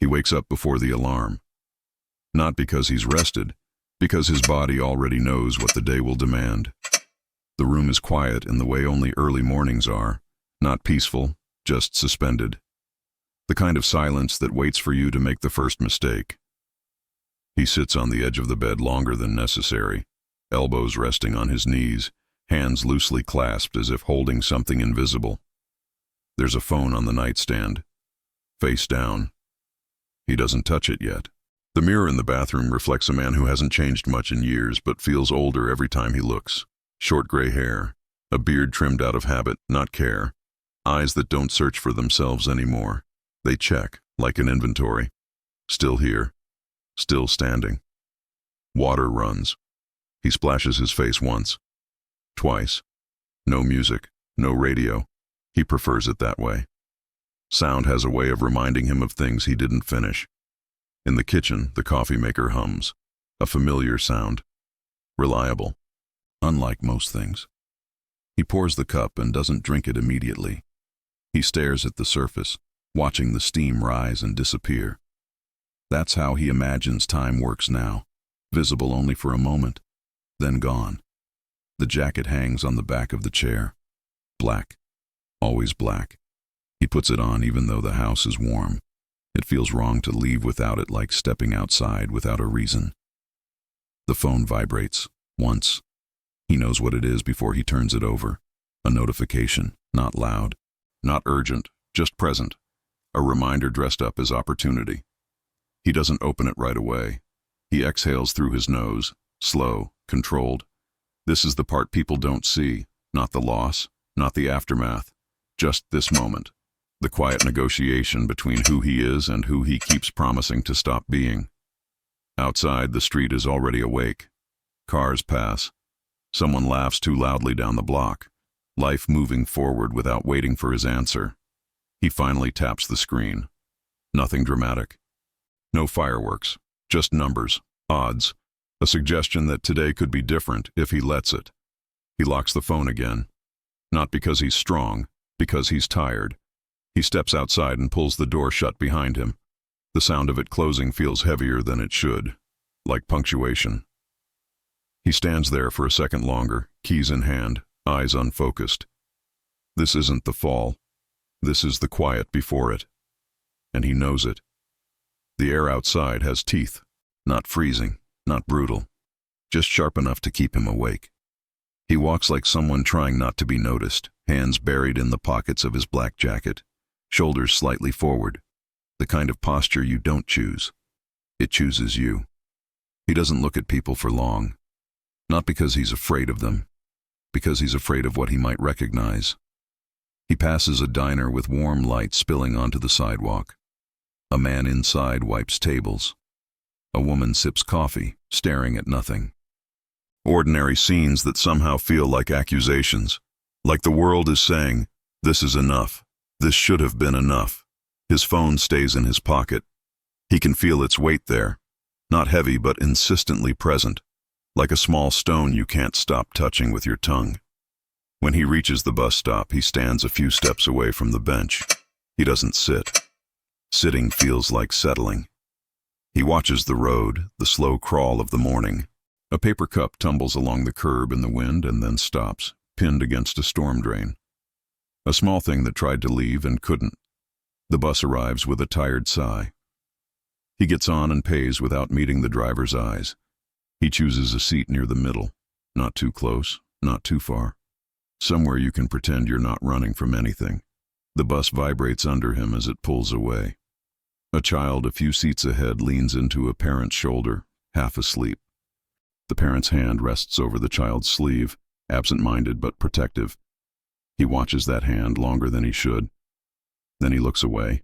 He wakes up before the alarm. Not because he's rested, because his body already knows what the day will demand. The room is quiet in the way only early mornings are, not peaceful, just suspended. The kind of silence that waits for you to make the first mistake. He sits on the edge of the bed longer than necessary, elbows resting on his knees, hands loosely clasped as if holding something invisible. There's a phone on the nightstand, face down. He doesn't touch it yet. The mirror in the bathroom reflects a man who hasn't changed much in years but feels older every time he looks. Short gray hair, a beard trimmed out of habit, not care, eyes that don't search for themselves anymore. They check, like an inventory. Still here, still standing. Water runs. He splashes his face once, twice. No music, no radio. He prefers it that way. Sound has a way of reminding him of things he didn't finish. In the kitchen, the coffee maker hums. A familiar sound. Reliable. Unlike most things. He pours the cup and doesn't drink it immediately. He stares at the surface, watching the steam rise and disappear. That's how he imagines time works now, visible only for a moment, then gone. The jacket hangs on the back of the chair. Black. Always black. He puts it on even though the house is warm. It feels wrong to leave without it, like stepping outside without a reason. The phone vibrates, once. He knows what it is before he turns it over. A notification, not loud, not urgent, just present. A reminder dressed up as opportunity. He doesn't open it right away. He exhales through his nose, slow, controlled. This is the part people don't see, not the loss, not the aftermath, just this moment. The quiet negotiation between who he is and who he keeps promising to stop being. Outside, the street is already awake. Cars pass. Someone laughs too loudly down the block. Life moving forward without waiting for his answer. He finally taps the screen. Nothing dramatic. No fireworks, just numbers, odds, a suggestion that today could be different if he lets it. He locks the phone again. Not because he's strong, because he's tired. He steps outside and pulls the door shut behind him. The sound of it closing feels heavier than it should, like punctuation. He stands there for a second longer, keys in hand, eyes unfocused. This isn't the fall. This is the quiet before it. And he knows it. The air outside has teeth, not freezing, not brutal, just sharp enough to keep him awake. He walks like someone trying not to be noticed, hands buried in the pockets of his black jacket, shoulders slightly forward, the kind of posture you don't choose. It chooses you. He doesn't look at people for long. Not because he's afraid of them, because he's afraid of what he might recognize. He passes a diner with warm light spilling onto the sidewalk. A man inside wipes tables. A woman sips coffee, staring at nothing. Ordinary scenes that somehow feel like accusations, like the world is saying, this is enough, this should have been enough. His phone stays in his pocket. He can feel its weight there, not heavy but insistently present. Like a small stone you can't stop touching with your tongue. When he reaches the bus stop, he stands a few steps away from the bench. He doesn't sit. Sitting feels like settling. He watches the road, the slow crawl of the morning. A paper cup tumbles along the curb in the wind and then stops, pinned against a storm drain. A small thing that tried to leave and couldn't. The bus arrives with a tired sigh. He gets on and pays without meeting the driver's eyes. He chooses a seat near the middle, not too close, not too far. Somewhere you can pretend you're not running from anything. The bus vibrates under him as it pulls away. A child a few seats ahead leans into a parent's shoulder, half asleep. The parent's hand rests over the child's sleeve, absent-minded but protective. He watches that hand longer than he should. Then he looks away.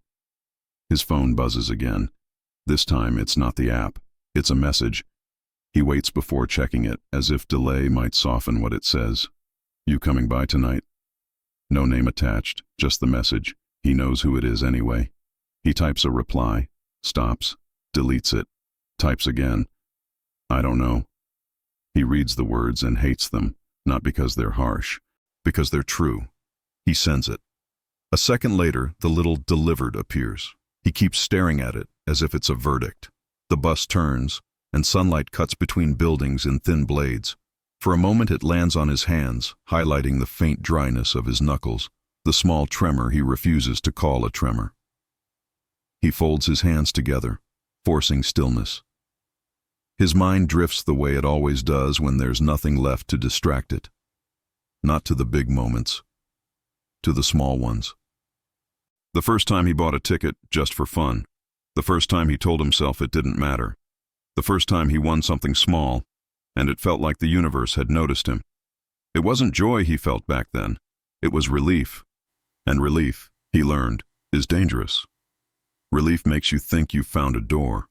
His phone buzzes again. This time it's not the app, it's a message. He waits before checking it, as if delay might soften what it says. You coming by tonight? No name attached, just the message. He knows who it is anyway. He types a reply, stops, deletes it, types again. I don't know. He reads the words and hates them, not because they're harsh, because they're true. He sends it. A second later, the little delivered appears. He keeps staring at it, as if it's a verdict. The bus turns, and sunlight cuts between buildings in thin blades. For a moment it lands on his hands, highlighting the faint dryness of his knuckles, the small tremor he refuses to call a tremor. He folds his hands together, forcing stillness. His mind drifts the way it always does when there's nothing left to distract it. Not to the big moments, to the small ones. The first time he bought a ticket just for fun. The first time he told himself it didn't matter. The first time he won something small, and it felt like the universe had noticed him. It wasn't joy he felt back then. It was relief. And relief, he learned, is dangerous. Relief makes you think you've found a door,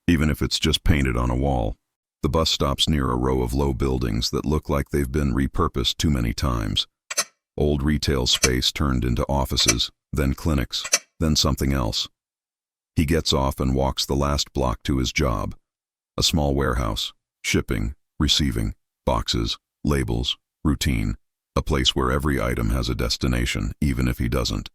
even if it's just painted on a wall. The bus stops near a row of low buildings that look like they've been repurposed too many times. Old retail space turned into offices, then clinics, then something else. He gets off and walks the last block to his job. A small warehouse, shipping, receiving, boxes, labels, routine, a place where every item has a destination, even if he doesn't.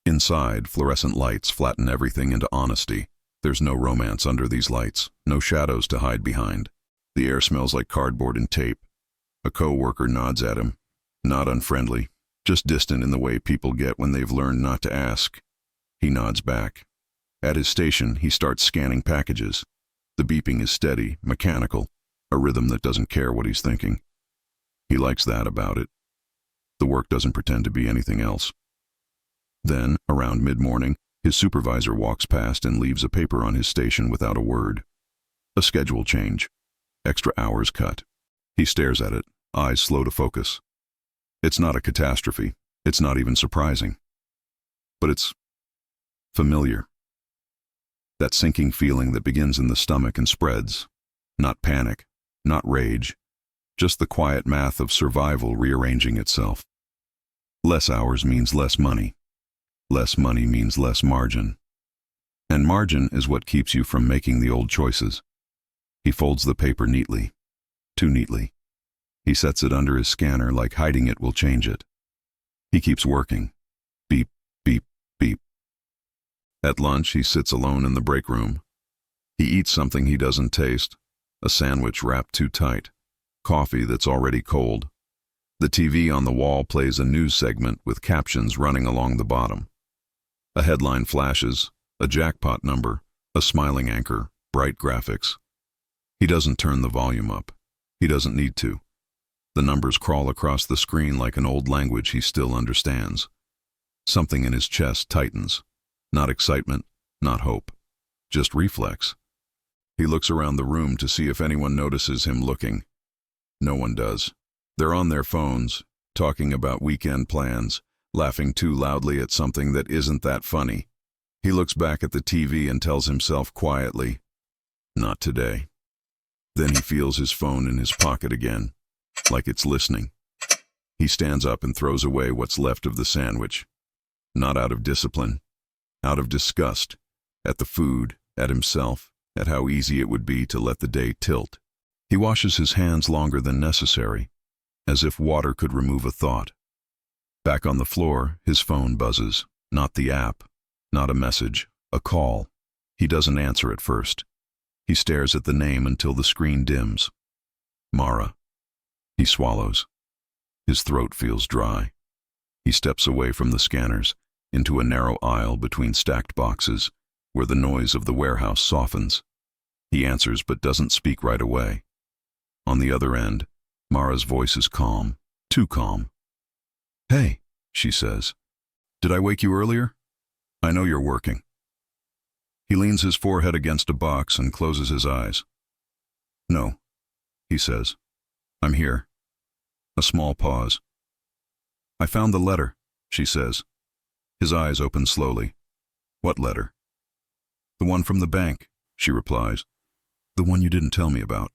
Inside, fluorescent lights flatten everything into honesty. There's no romance under these lights, no shadows to hide behind. The air smells like cardboard and tape. A co-worker nods at him, not unfriendly, just distant in the way people get when they've learned not to ask. He nods back. At his station, he starts scanning packages. The beeping is steady, mechanical, a rhythm that doesn't care what he's thinking. He likes that about it. The work doesn't pretend to be anything else. Then, around mid-morning, his supervisor walks past and leaves a paper on his station without a word. A schedule change. Extra hours cut. He stares at it, eyes slow to focus. It's not a catastrophe. It's not even surprising. But it's familiar. That sinking feeling that begins in the stomach and spreads. Not panic, not rage, just the quiet math of survival rearranging itself. Less hours means less money. Less money means less margin. And margin is what keeps you from making the old choices. He folds the paper neatly. Too neatly. He sets it under his scanner like hiding it will change it. He keeps working. Beep, beep, beep. At lunch, he sits alone in the break room. He eats something he doesn't taste, a sandwich wrapped too tight, coffee that's already cold. The TV on the wall plays a news segment with captions running along the bottom. A headline flashes, a jackpot number, a smiling anchor, bright graphics. He doesn't turn the volume up. He doesn't need to. The numbers crawl across the screen like an old language he still understands. Something in his chest tightens. Not excitement, not hope. Just reflex. He looks around the room to see if anyone notices him looking. No one does. They're on their phones, talking about weekend plans, laughing too loudly at something that isn't that funny. He looks back at the TV and tells himself quietly, "Not today." Then he feels his phone in his pocket again, like it's listening. He stands up and throws away what's left of the sandwich. Not out of discipline, out of disgust, at the food, at himself, at how easy it would be to let the day tilt. He washes his hands longer than necessary, as if water could remove a thought. Back on the floor, his phone buzzes. Not the app, not a message, a call. He doesn't answer at first. He stares at the name until the screen dims. Mara. He swallows. His throat feels dry. He steps away from the scanners, into a narrow aisle between stacked boxes, where the noise of the warehouse softens. He answers but doesn't speak right away. On the other end, Mara's voice is calm, too calm. "Hey," she says. "Did I wake you earlier? I know you're working." He leans his forehead against a box and closes his eyes. "No," he says. "I'm here." A small pause. "I found the letter," she says. His eyes open slowly. "What letter?" "The one from the bank," she replies. "The one you didn't tell me about."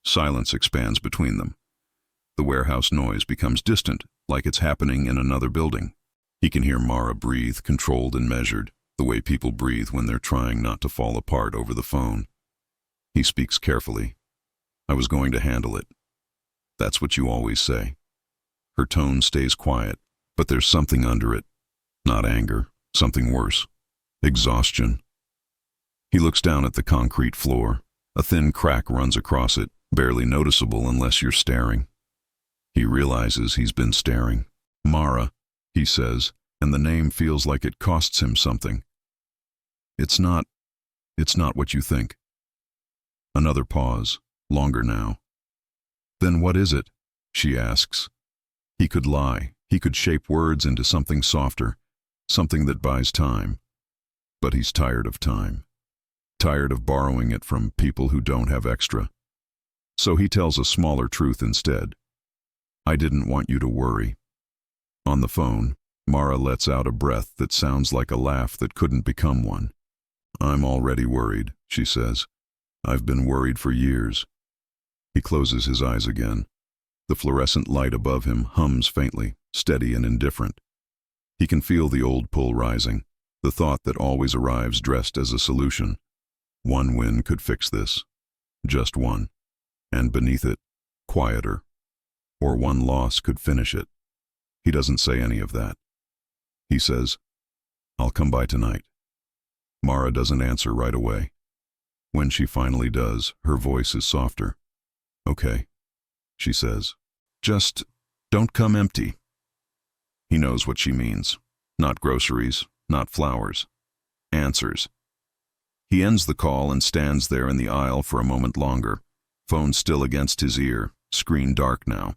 Silence expands between them. The warehouse noise becomes distant, like it's happening in another building. He can hear Mara breathe, controlled and measured, the way people breathe when they're trying not to fall apart over the phone. He speaks carefully. "I was going to handle it." "That's what you always say." Her tone stays quiet, but there's something under it. Not anger, something worse. Exhaustion. He looks down at the concrete floor. A thin crack runs across it, barely noticeable unless you're staring. He realizes he's been staring. Mara, he says, and the name feels like it costs him something. It's not what you think. Another pause, longer now. Then what is it? She asks. He could lie. He could shape words into something softer, something that buys time. But he's tired of time. Tired of borrowing it from people who don't have extra. So he tells a smaller truth instead. I didn't want you to worry. On the phone, Mara lets out a breath that sounds like a laugh that couldn't become one. I'm already worried, she says. I've been worried for years. He closes his eyes again. The fluorescent light above him hums faintly, steady and indifferent. He can feel the old pull rising, the thought that always arrives dressed as a solution. One win could fix this. Just one. And beneath it, quieter. Or one loss could finish it. He doesn't say any of that. He says, I'll come by tonight. Mara doesn't answer right away. When she finally does, her voice is softer. Okay, she says. Just don't come empty. He knows what she means. Not groceries, not flowers. Answers. He ends the call and stands there in the aisle for a moment longer, phone still against his ear, screen dark now.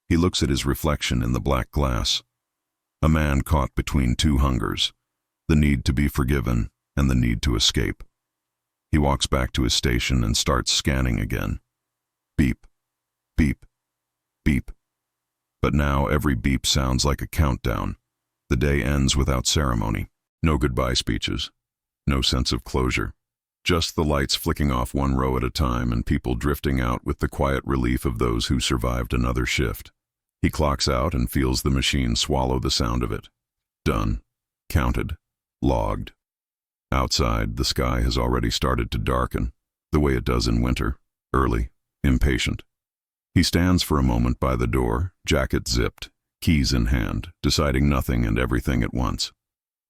He looks at his reflection in the black glass. A man caught between two hungers, the need to be forgiven and the need to escape. He walks back to his station and starts scanning again. Beep, beep, beep. But now every beep sounds like a countdown. The day ends without ceremony. No goodbye speeches. No sense of closure. Just the lights flicking off one row at a time and people drifting out with the quiet relief of those who survived another shift. He clocks out and feels the machine swallow the sound of it. Done. Counted. Logged. Outside, the sky has already started to darken, the way it does in winter, early, impatient. He stands for a moment by the door, jacket zipped, keys in hand, deciding nothing and everything at once.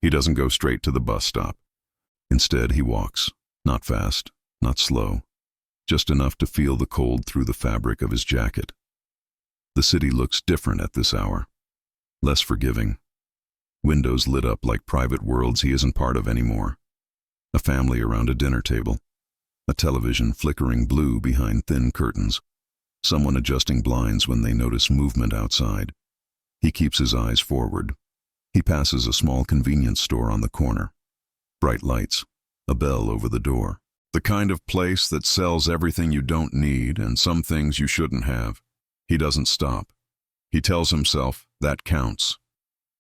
He doesn't go straight to the bus stop. Instead, he walks, not fast, not slow, just enough to feel the cold through the fabric of his jacket. The city looks different at this hour, less forgiving. Windows lit up like private worlds he isn't part of anymore. A family around a dinner table. A television flickering blue behind thin curtains. Someone adjusting blinds when they notice movement outside. He keeps his eyes forward. He passes a small convenience store on the corner. Bright lights. A bell over the door. The kind of place that sells everything you don't need and some things you shouldn't have. He doesn't stop. He tells himself that counts.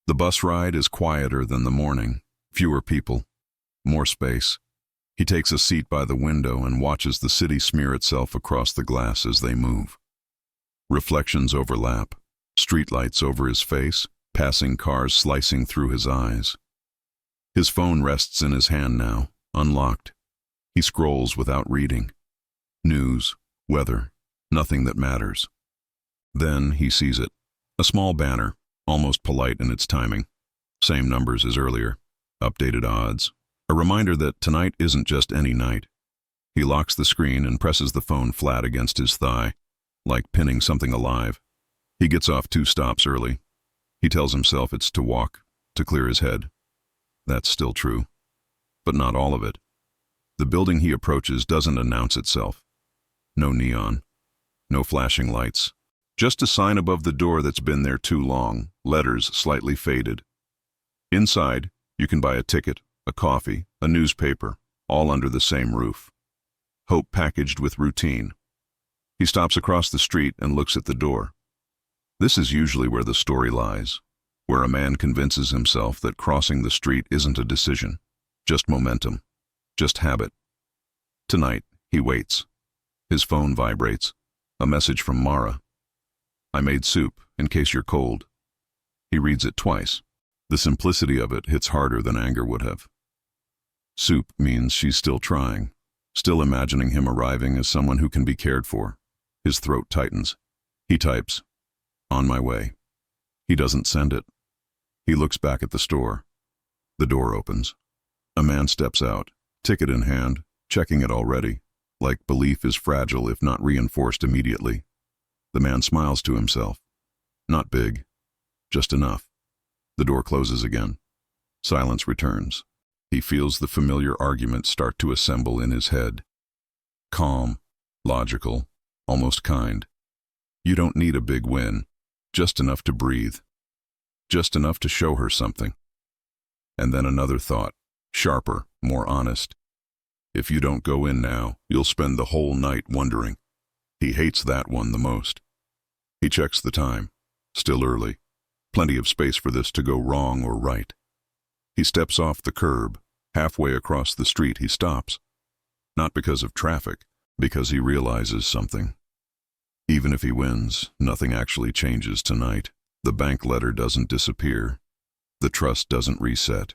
The bus ride is quieter than the morning. Fewer people. More space. He takes a seat by the window and watches the city smear itself across the glass as they move. Reflections overlap. Streetlights over his face, passing cars slicing through his eyes. His phone rests in his hand now, unlocked. He scrolls without reading. News, weather, nothing that matters. Then he sees it. A small banner, almost polite in its timing. Same numbers as earlier. Updated odds. A reminder that tonight isn't just any night. He locks the screen and presses the phone flat against his thigh, like pinning something alive. He gets off 2 stops early. He tells himself it's to walk, to clear his head. That's still true. But not all of it. The building he approaches doesn't announce itself. No neon. No flashing lights. Just a sign above the door that's been there too long, letters slightly faded. Inside, you can buy a ticket, a coffee, a newspaper, all under the same roof. Hope packaged with routine. He stops across the street and looks at the door. This is usually where the story lies, where a man convinces himself that crossing the street isn't a decision, just momentum, just habit. Tonight, he waits. His phone vibrates. A message from Mara. I made soup, in case you're cold. He reads it twice. The simplicity of it hits harder than anger would have. Soup means she's still trying, still imagining him arriving as someone who can be cared for. His throat tightens. He types, on my way. He doesn't send it. He looks back at the store. The door opens. A man steps out, Ticket in hand, checking it already, like belief is fragile if not reinforced immediately. The man smiles to himself. Not big, just enough. The door closes again. Silence returns. He feels the familiar argument start to assemble in his head. Calm, logical, almost kind. You don't need a big win, just enough to breathe. Just enough to show her something. And then another thought, sharper, more honest. If you don't go in now, you'll spend the whole night wondering. He hates that one the most. He checks the time. Still early. Plenty of space for this to go wrong or right. He steps off the curb. Halfway across the street he stops. Not because of traffic, because he realizes something. Even if he wins, nothing actually changes tonight. The bank letter doesn't disappear. The trust doesn't reset.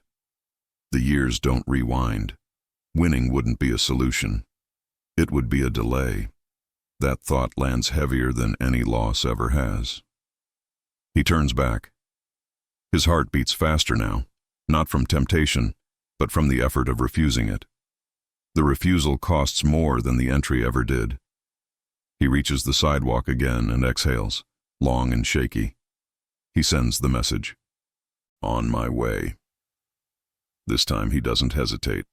The years don't rewind. Winning wouldn't be a solution. It would be a delay. That thought lands heavier than any loss ever has. He turns back. His heart beats faster now, not from temptation, but from the effort of refusing it. The refusal costs more than the entry ever did. He reaches the sidewalk again and exhales, long and shaky. He sends the message. On my way. This time he doesn't hesitate.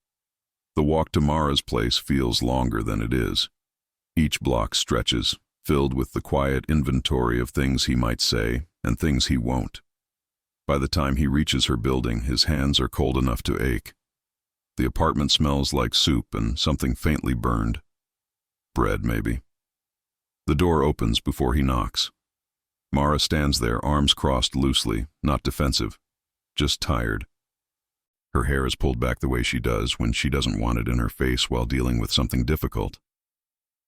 The walk to Mara's place feels longer than it is. Each block stretches, filled with the quiet inventory of things he might say and things he won't. By the time he reaches her building, his hands are cold enough to ache. The apartment smells like soup and something faintly burned. Bread, maybe. The door opens before he knocks. Mara stands there, arms crossed loosely, not defensive, just tired. Her hair is pulled back the way she does when she doesn't want it in her face while dealing with something difficult.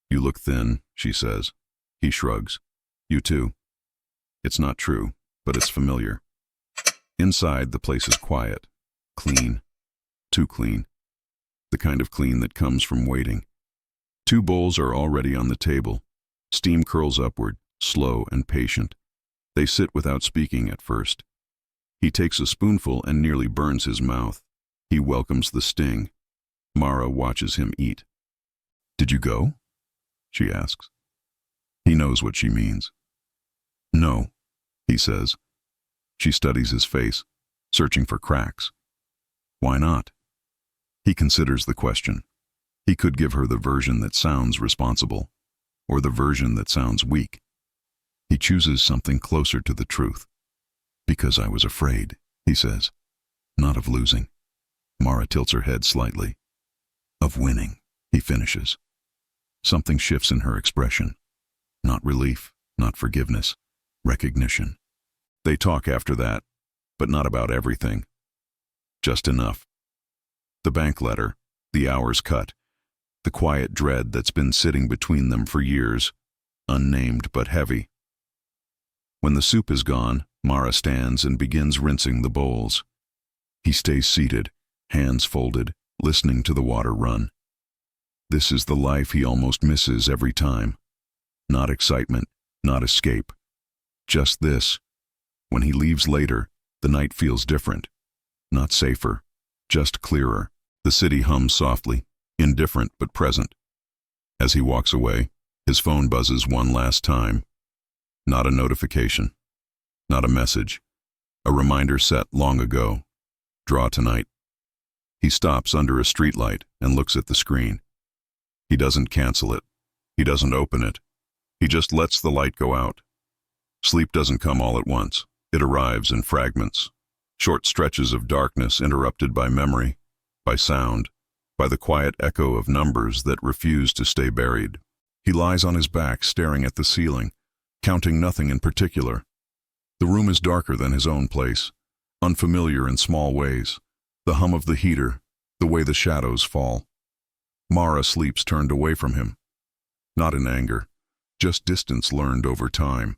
You look thin, she says. He shrugs. You too. It's not true, but it's familiar. Inside, the place is quiet, clean. Too clean. The kind of clean that comes from waiting. 2 bowls are already on the table. Steam curls upward, slow and patient. They sit without speaking at first. He takes a spoonful and nearly burns his mouth. He welcomes the sting. Mara watches him eat. Did you go? She asks. He knows what she means. No, he says. She studies his face, searching for cracks. Why not? He considers the question. He could give her the version that sounds responsible, or the version that sounds weak. He chooses something closer to the truth. Because I was afraid, he says. Not of losing. Mara tilts her head slightly. Of winning, he finishes. Something shifts in her expression. Not relief, not forgiveness, recognition. They talk after that, but not about everything. Just enough. The bank letter, the hours cut, the quiet dread that's been sitting between them for years, unnamed but heavy. When the soup is gone, Mara stands and begins rinsing the bowls. He stays seated, hands folded, listening to the water run. This is the life he almost misses every time. Not excitement, not escape. Just this. When he leaves later, the night feels different. Not safer, just clearer. The city hums softly, indifferent but present. As he walks away, his phone buzzes one last time. Not a notification. Not a message. A reminder set long ago. Draw tonight. He stops under a streetlight and looks at the screen. He doesn't cancel it. He doesn't open it. He just lets the light go out. Sleep doesn't come all at once. It arrives in fragments. Short stretches of darkness interrupted by memory, by sound, by the quiet echo of numbers that refuse to stay buried. He lies on his back, staring at the ceiling, counting nothing in particular. The room is darker than his own place, unfamiliar in small ways. The hum of the heater, the way the shadows fall. Mara sleeps turned away from him. Not in anger, just distance learned over time.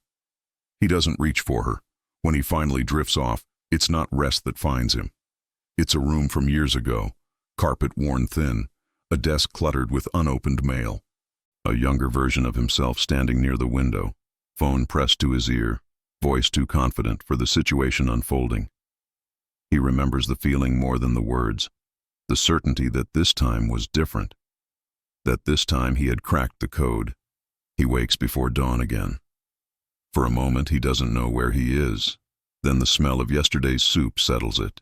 He doesn't reach for her. When he finally drifts off, it's not rest that finds him. It's a room from years ago, carpet worn thin, a desk cluttered with unopened mail. A younger version of himself standing near the window, phone pressed to his ear, voice too confident for the situation unfolding. He remembers the feeling more than the words, the certainty that this time was different, that this time he had cracked the code. He wakes before dawn again. For a moment he doesn't know where he is. Then the smell of yesterday's soup settles it.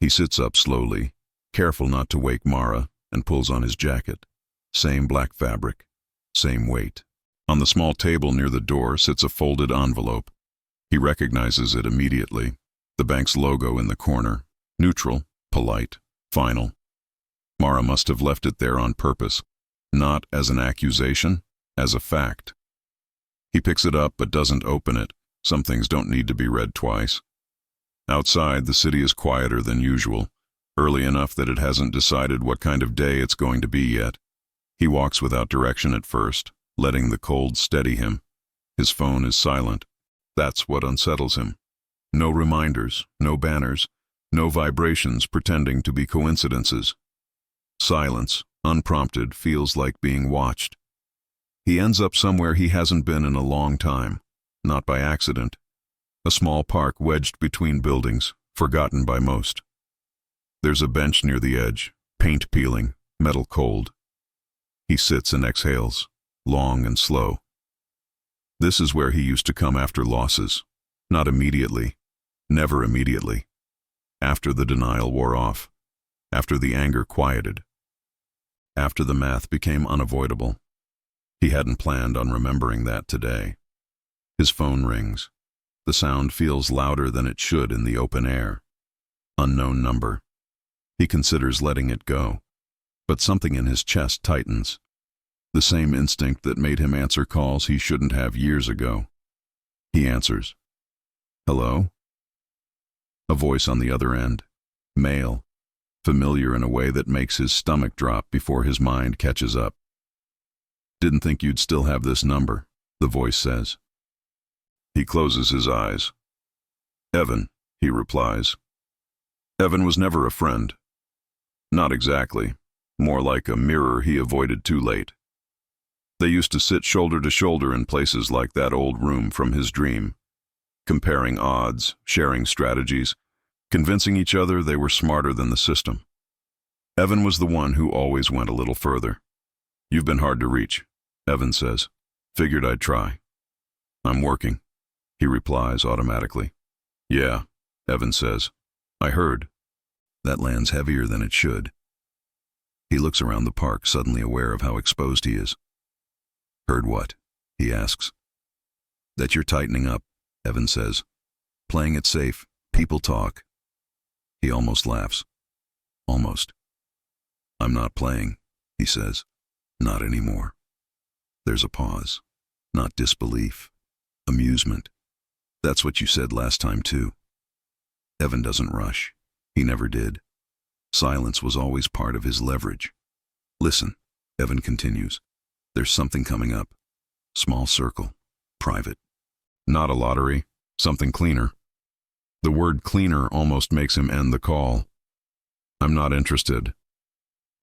He sits up slowly, careful not to wake Mara, and pulls on his jacket. Same black fabric, same weight. On the small table near the door sits a folded envelope. He recognizes it immediately. The bank's logo in the corner. Neutral, polite, final. Mara must have left it there on purpose, not as an accusation, as a fact. He picks it up but doesn't open it. Some things don't need to be read twice. Outside, the city is quieter than usual, early enough that it hasn't decided what kind of day it's going to be yet. He walks without direction at first, letting the cold steady him. His phone is silent. That's what unsettles him. No reminders, no banners, no vibrations pretending to be coincidences. Silence, unprompted, feels like being watched. He ends up somewhere he hasn't been in a long time, not by accident. A small park wedged between buildings, forgotten by most. There's a bench near the edge, paint peeling, metal cold. He sits and exhales, long and slow. This is where he used to come after losses. Not immediately. Never immediately. After the denial wore off. After the anger quieted. After the math became unavoidable. He hadn't planned on remembering that today. His phone rings. The sound feels louder than it should in the open air. Unknown number. He considers letting it go. But something in his chest tightens. The same instinct that made him answer calls he shouldn't have years ago. He answers. Hello? A voice on the other end. Male. Familiar in a way that makes his stomach drop before his mind catches up. Didn't think you'd still have this number, the voice says. He closes his eyes. Evan, he replies. Evan was never a friend. Not exactly. More like a mirror he avoided too late. They used to sit shoulder to shoulder in places like that old room from his dream, comparing odds, sharing strategies, convincing each other they were smarter than the system. Evan was the one who always went a little further. You've been hard to reach, Evan says. Figured I'd try. I'm working, he replies automatically. Yeah, Evan says. I heard. That lands heavier than it should. He looks around the park, suddenly aware of how exposed he is. Heard what? He asks. That you're tightening up, Evan says. Playing it safe. People talk. He almost laughs. Almost. I'm not playing, he says. Not anymore. There's a pause. Not disbelief. Amusement. That's what you said last time, too. Evan doesn't rush. He never did. Silence was always part of his leverage. Listen, Evan continues. There's something coming up. Small circle. Private. Not a lottery. Something cleaner. The word cleaner almost makes him end the call. I'm not interested.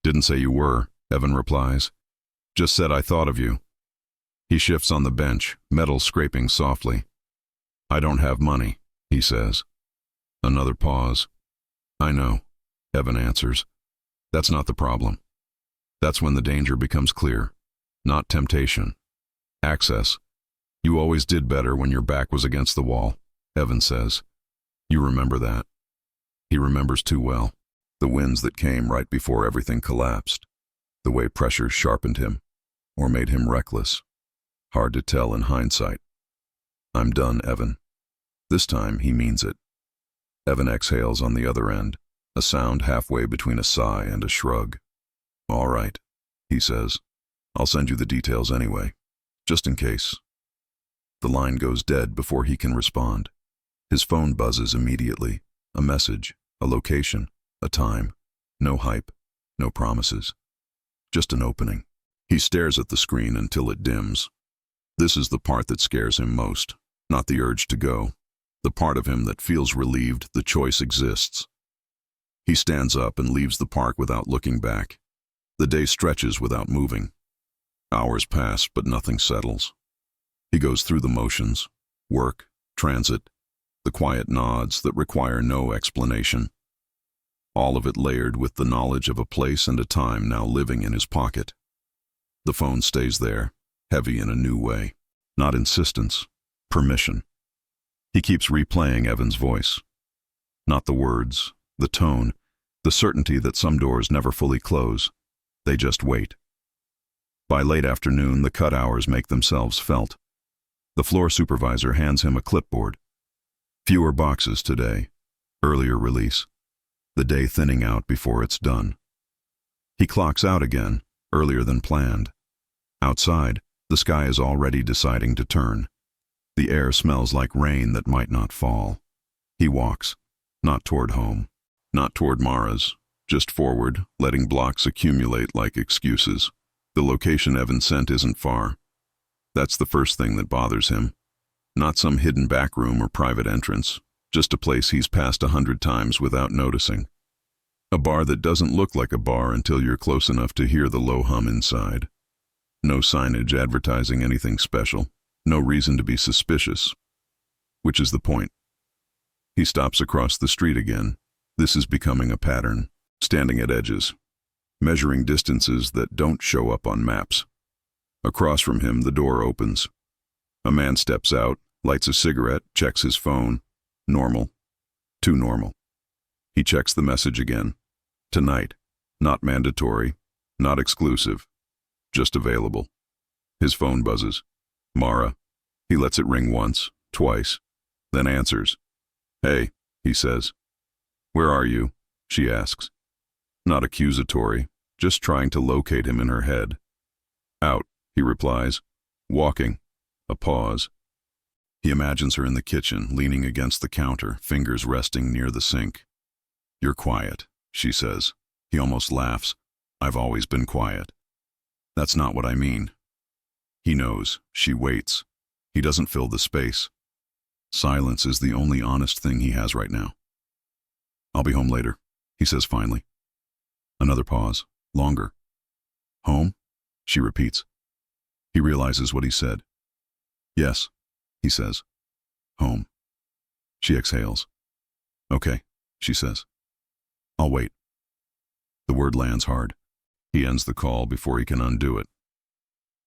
Didn't say you were, Evan replies. Just said I thought of you. He shifts on the bench, metal scraping softly. I don't have money, he says. Another pause. I know, Evan answers. That's not the problem. That's when the danger becomes clear. Not temptation. Access. You always did better when your back was against the wall, Evan says. You remember that. He remembers too well. The winds that came right before everything collapsed. The way pressure sharpened him, or made him reckless. Hard to tell in hindsight. I'm done, Evan. This time he means it. Evan exhales on the other end, a sound halfway between a sigh and a shrug. All right, he says. I'll send you the details anyway, just in case. The line goes dead before he can respond. His phone buzzes immediately. A message, a location, a time. No hype, no promises. Just an opening. He stares at the screen until it dims. This is the part that scares him most, not the urge to go. The part of him that feels relieved the choice exists. He stands up and leaves the park without looking back. The day stretches without moving. Hours pass, but nothing settles. He goes through the motions, work, transit, the quiet nods that require no explanation. all of it layered with the knowledge of a place and a time now living in his pocket. The phone stays there, heavy in a new way. Not insistence, permission. He keeps replaying Evan's voice. Not the words, the tone, the certainty that some doors never fully close. They just wait. By late afternoon, the cut hours make themselves felt. The floor supervisor hands him a clipboard. Fewer boxes today. Earlier release. The day thinning out before it's done. He clocks out again, earlier than planned. Outside, the sky is already deciding to turn. The air smells like rain that might not fall. He walks, not toward home, not toward Mara's, just forward, letting blocks accumulate like excuses. The location Evan sent isn't far. That's the first thing that bothers him. Not some hidden back room or private entrance, just a place he's passed 100 times without noticing. A bar that doesn't look like a bar until you're close enough to hear the low hum inside. No signage advertising anything special. No reason to be suspicious. Which is the point. He stops across the street again. This is becoming a pattern. Standing at edges. Measuring distances that don't show up on maps. Across from him, the door opens. A man steps out, lights a cigarette, checks his phone. Normal. Too normal. He checks the message again. Tonight. Not mandatory. Not exclusive. Just available. His phone buzzes. Mara. He lets it ring once, twice, then answers. Hey, he says. Where are you? She asks. Not accusatory, just trying to locate him in her head. Out, he replies. Walking. A pause. He imagines her in the kitchen, leaning against the counter, fingers resting near the sink. You're quiet, she says. He almost laughs. I've always been quiet. That's not what I mean. He knows. She waits. He doesn't fill the space. Silence is the only honest thing he has right now. I'll be home later, he says finally. Another pause. Longer. Home? She repeats. He realizes what he said. Yes, he says. Home. She exhales. Okay, she says. I'll wait. The word lands hard. He ends the call before he can undo it.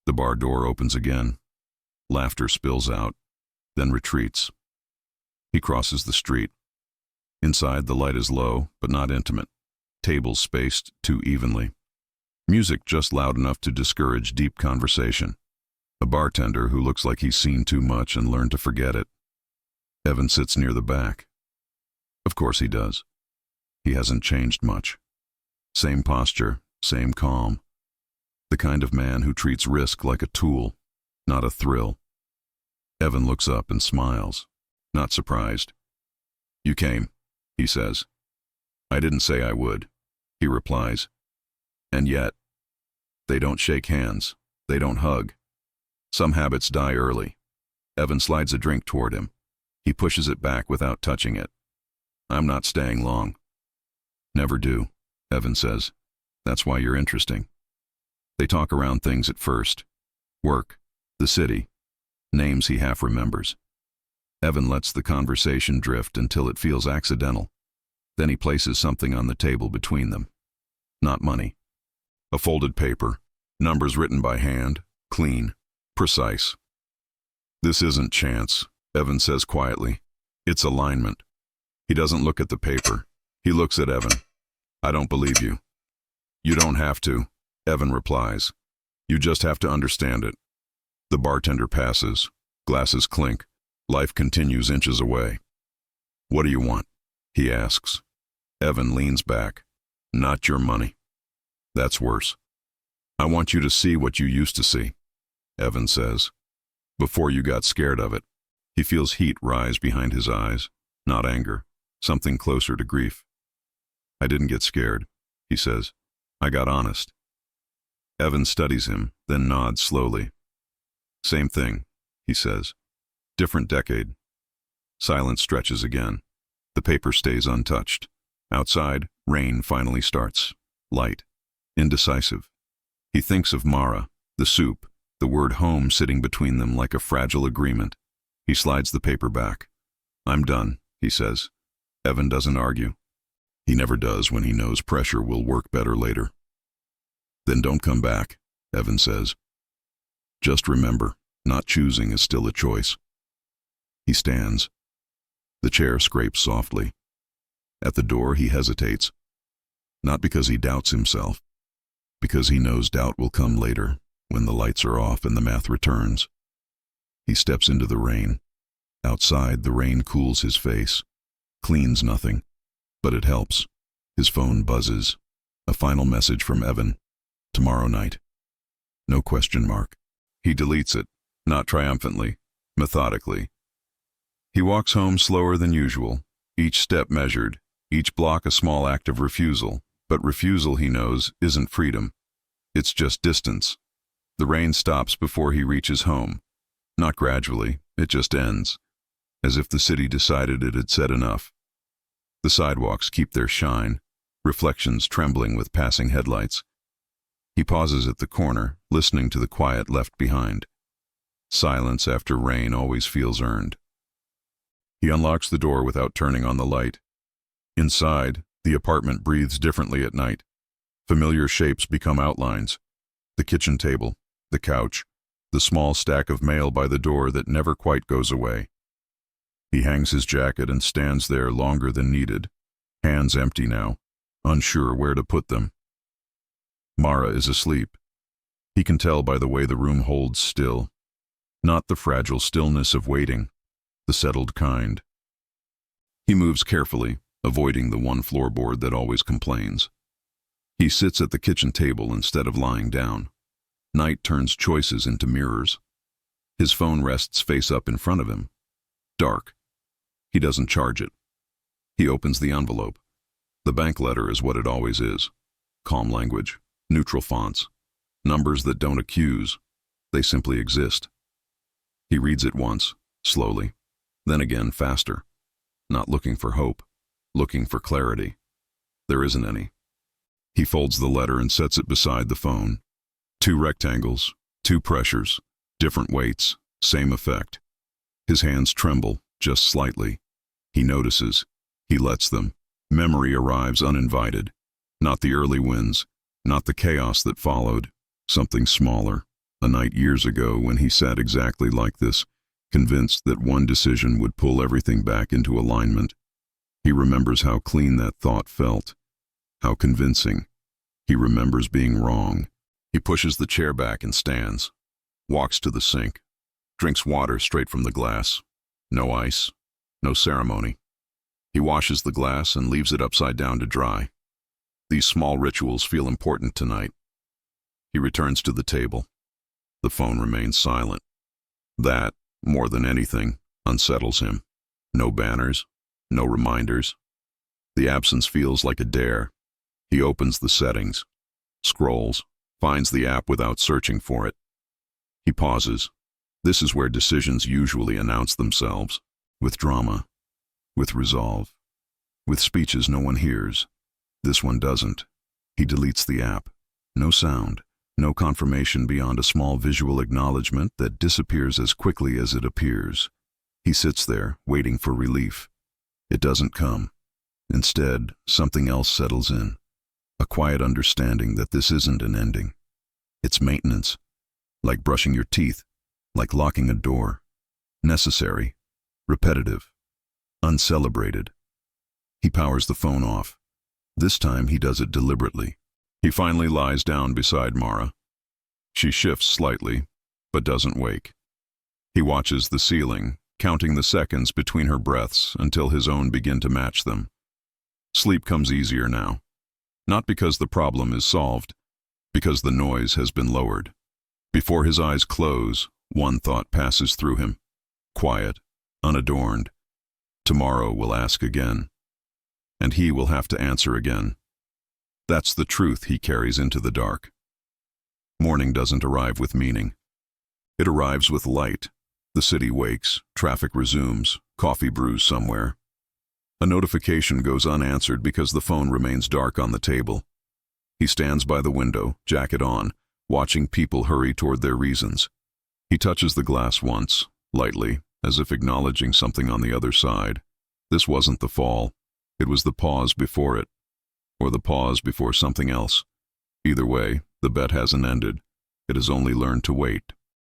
The bar door opens again. Laughter spills out, then retreats. He crosses the street. Inside, the light is low, but not intimate. Tables spaced too evenly. Music just loud enough to discourage deep conversation. A bartender who looks like he's seen too much and learned to forget it. Evan sits near the back. Of course he does. He hasn't changed much. Same posture, same calm. The kind of man who treats risk like a tool, not a thrill. Evan looks up and smiles, not surprised. You came, he says. I didn't say I would, he replies. And yet, they don't shake hands, they don't hug. Some habits die early. Evan slides a drink toward him. He pushes it back without touching it. I'm not staying long. Never do, Evan says. That's why you're interesting. They talk around things at first. Work, the city, names he half remembers. Evan lets the conversation drift until it feels accidental. Then he places something on the table between them. Not money. A folded paper, numbers written by hand, clean, precise. This isn't chance, Evan says quietly. It's alignment. He doesn't look at the paper. He looks at Evan. I don't believe you. You don't have to, Evan replies. You just have to understand it. The bartender passes. Glasses clink. Life continues inches away. What do you want? He asks. Evan leans back. Not your money. That's worse. I want you to see what you used to see, Evan says. Before you got scared of it. He feels heat rise behind his eyes. Not anger. Something closer to grief. I didn't get scared, he says. I got honest. Evan studies him, then nods slowly. Same thing, he says. Different decade. Silence stretches again. The paper stays untouched. Outside, rain finally starts. Light. Indecisive. He thinks of Mara, the soup, the word home sitting between them like a fragile agreement. He slides the paper back. I'm done, he says. Evan doesn't argue. He never does when he knows pressure will work better later. Then don't come back, Evan says. Just remember, not choosing is still a choice. He stands. The chair scrapes softly. At the door, he hesitates. Not because he doubts himself, because he knows doubt will come later, when the lights are off and the math returns. He steps into the rain. Outside, the rain cools his face, cleans nothing, but it helps. His phone buzzes. A final message from Evan. Tomorrow night. No question mark. He deletes it, not triumphantly, methodically. He walks home slower than usual, each step measured, each block a small act of refusal, but refusal, he knows, isn't freedom. It's just distance. The rain stops before he reaches home. Not gradually, it just ends, as if the city decided it had said enough. The sidewalks keep their shine, reflections trembling with passing headlights. He pauses at the corner, listening to the quiet left behind. Silence after rain always feels earned. He unlocks the door without turning on the light. Inside, the apartment breathes differently at night. Familiar shapes become outlines. The kitchen table, the couch, the small stack of mail by the door that never quite goes away. He hangs his jacket and stands there longer than needed, hands empty now, unsure where to put them. Mara is asleep. He can tell by the way the room holds still. Not the fragile stillness of waiting, the settled kind. He moves carefully, avoiding the one floorboard that always complains. He sits at the kitchen table instead of lying down. Night turns choices into mirrors. His phone rests face up in front of him. Dark. He doesn't charge it. He opens the envelope. The bank letter is what it always is. Calm language, neutral fonts, numbers that don't accuse. They simply exist. He reads it once, slowly, then again faster. Not looking for hope, looking for clarity. There isn't any. He folds the letter and sets it beside the phone. 2 rectangles, 2 pressures, different weights, same effect. His hands tremble, just slightly. He notices. He lets them. Memory arrives uninvited. Not the early wins, not the chaos that followed. Something smaller. A night years ago when he sat exactly like this, convinced that one decision would pull everything back into alignment. He remembers how clean that thought felt. How convincing. He remembers being wrong. He pushes the chair back and stands. Walks to the sink. Drinks water straight from the glass. No ice. No ceremony. He washes the glass and leaves it upside down to dry. These small rituals feel important tonight. He returns to the table. The phone remains silent. That, more than anything, unsettles him. No banners. No reminders. The absence feels like a dare. He opens the settings. Scrolls. Finds the app without searching for it. He pauses. This is where decisions usually announce themselves. With drama. With resolve. With speeches no one hears. This one doesn't. He deletes the app. No sound. No confirmation beyond a small visual acknowledgement that disappears as quickly as it appears. He sits there, waiting for relief. It doesn't come. Instead, something else settles in. A quiet understanding that this isn't an ending. It's maintenance. Like brushing your teeth. Like locking a door. Necessary. Repetitive. Uncelebrated. He powers the phone off. This time he does it deliberately. He finally lies down beside Mara. She shifts slightly, but doesn't wake. He watches the ceiling, counting the seconds between her breaths until his own begin to match them. Sleep comes easier now. Not because the problem is solved, because the noise has been lowered. Before his eyes close, one thought passes through him. Quiet, unadorned. Tomorrow will ask again. And he will have to answer again. That's the truth he carries into the dark. Morning doesn't arrive with meaning. It arrives with light. The city wakes, traffic resumes, coffee brews somewhere. A notification goes unanswered because the phone remains dark on the table. He stands by the window, jacket on, watching people hurry toward their reasons. He touches the glass once, lightly, as if acknowledging something on the other side. This wasn't the fall. It was the pause before it, or the pause before something else. Either way, the bet hasn't ended. It has only learned to wait.